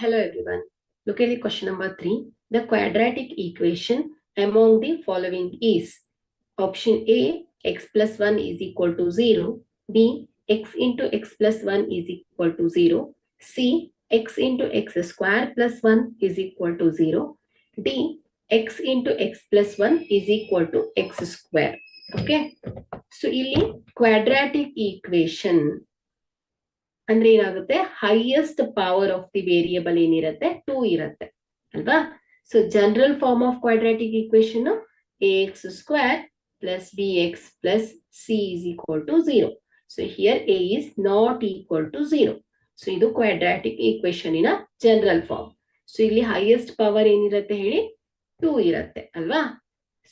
Hello everyone. Look at the question number 3. The quadratic equation among the following is option A, x plus 1 is equal to 0. B, x into x plus 1 is equal to 0. C, x into x square plus 1 is equal to 0. D, x into x plus 1 is equal to x square. Okay. So ಇಲ್ಲಿ quadratic equation ಅಂದ್ರೆ ಏನಾಗುತ್ತೆ, highest power of the variable ಏನಿರುತ್ತೆ 2 ಇರುತ್ತೆ ಅಲ್ವಾ. So general form of quadratic equation ax square plus bx plus c is equal to 0. So here a is not equal to 0. So ಇದು quadratic equation in general form. So ಇಲ್ಲಿ highest power ಏನಿರುತ್ತೆ ಹೇಳಿ 2 ಇರುತ್ತೆ ಅಲ್ವಾ.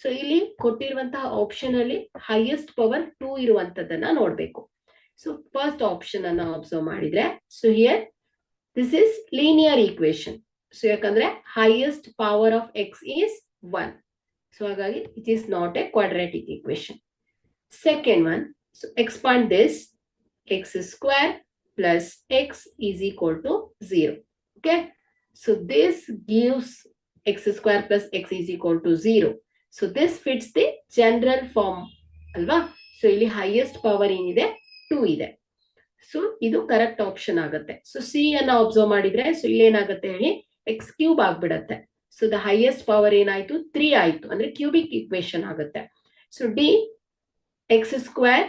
So ಇಲ್ಲಿ ಕೊಟ್ಟಿರುವಂತಹ option ಅಲ್ಲಿ highest power 2 ಇರುವಂತದನ್ನ ನೋಡ್ಬೇಕು. So first option ಅನ್ನ observe ಮಾಡಿದ್ರೆ, so here this is linear equation. So ಯಾಕಂದ್ರೆ highest power of x is 1. So ಹಾಗಾಗಿ it is not a quadratic equation. Second one, so expand this, x square plus x is equal to 0. Okay. So this gives x square plus x is equal to 0. So this fits the general form ಅಲ್ವಾ. So ಇಲ್ಲಿ highest power ಏನಿದೆ 2 ಇದೆ. So ಇದು correct option ಆಗುತ್ತೆ. So C ಅನ್ನ observe ಮಾಡಿದ್ರೆ, so ಇಲ್ಲಿ ಏನಾಗುತ್ತೆ ಹೇಳಿ, ಎಕ್ಸ್ ಕ್ಯೂಬ್ ಆಗ್ಬಿಡತ್ತೆ. ಸೊ ದ ಹೈಯೆಸ್ಟ್ ಪವರ್ ಏನಾಯ್ತು 3 ಆಯ್ತು, ಅಂದ್ರೆ ಕ್ಯೂಬಿಕ್ ಇಕ್ವೇಶನ್ ಆಗುತ್ತೆ. So D X square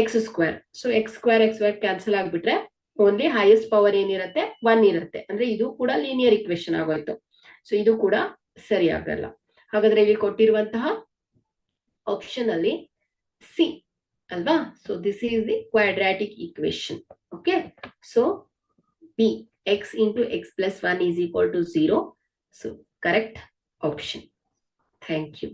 X square, so X square cancel ಆಗ್ಬಿಟ್ರೆ ಓನ್ಲಿ ಹೈಯೆಸ್ಟ್ ಪವರ್ ಏನಿರುತ್ತೆ 1 ಇರುತ್ತೆ, ಅಂದ್ರೆ ಇದು ಕೂಡ ಲೀನಿಯರ್ ಇಕ್ವೇಶನ್ ಆಗೋಯ್ತು. ಸೊ ಇದು ಕೂಡ ಸರಿ ಆಗಲ್ಲ. ಹಾಗಾದ್ರೆ ಇಲ್ಲಿ ಕೊಟ್ಟಿರುವಂತಹ ಆಪ್ಷನ್ ಅಲ್ಲಿ ಸಿ ಅಲ್ವಾ. So this is the quadratic equation. Okay. So B X into X plus 1 is equal to 0. So correct option. Thank you.